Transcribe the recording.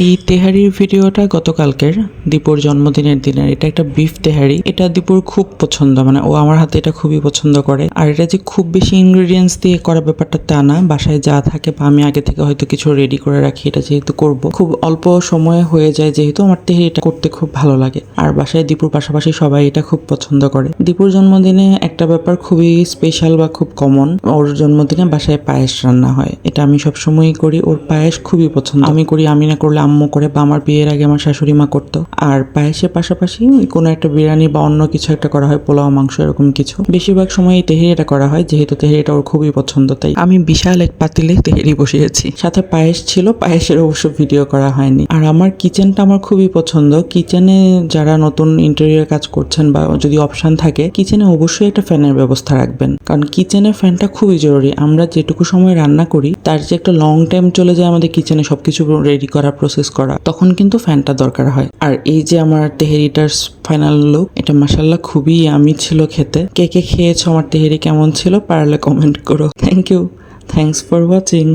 এই তেহারির ভিডিওটা গতকালকের দীপুর জন্মদিনের দিনের। এটা একটা বিফ তেহারি। এটা দীপুর খুব পছন্দ, মানে ও আমার হাতে এটা খুবই পছন্দ করে। আর এটা যে খুব বেশি ইনগ্রেডিয়েন্টস দিয়ে করা ব্যাপারটা তা না, বাসায় যা থাকে বা আমি আগে থেকে হয়তো কিছু রেডি করে রাখি। এটা যেহেতু করব খুব অল্প সময়ে হয়ে যায়, যেহেতু আমার তেহারি এটা করতে খুব ভালো লাগে। আর বাসায় দীপুর পাশাপাশি সবাই এটা খুব পছন্দ করে। দীপুর জন্মদিনে একটা ব্যাপার খুবই স্পেশাল বা খুব কমন, ওর জন্মদিনে বাসায় পায়েস রান্না হয়। এটা আমি সবসময়ই করি, ওর পায়েস খুবই পছন্দ। আমি করি, আমি না করলে আম্মু করে, বা আমার বিয়ের আগে আমার শাশুড়ি মা করতো। আর পায়েসের পাশাপাশি কোনো একটা বিরিয়ানি বা অন্য কিছু একটা করা হয়, পোলাও মাংস এরকম কিছু। বেশিরভাগ সময় তেহেরি এটা করা হয়, যেহেতু তেহেরিটা ওর খুবই পছন্দ। তাই আমি বিশাল এক পাতিলে তেহেরি বসিয়েছি, সাথে পায়েস ছিল। পায়েসের অবশ্য ভিডিও করা হয়নি। আর আমার কিচেনটা আমার খুবই পছন্দ। কিচেনে যারা নতুন ইন্টেরিয়র কাজ করছেন বা যদি অপশন থাকে, কিচেনে অবশ্যই একটা ফ্যানের ব্যবস্থা রাখবেন, কারণ কিচেনে ফ্যানটা খুবই জরুরি। আমরা যেটুকু সময় রান্না করি তার যে একটা লং টাইম চলে যায় আমাদের কিচেনে সবকিছু রেডি করা, প্রসেস করা, তখন কিন্তু ফ্যানটা দরকার হয়। আর এই যে আমার তেহেরিটার ফাইনাল লুক, এটা মাশাআল্লাহ খুবই ইয়ামি ছিল খেতে। কে কে খেয়েছো, আমার তেহেরি কেমন ছিল পারলে কমেন্ট করো। Thank you, thanks for watching.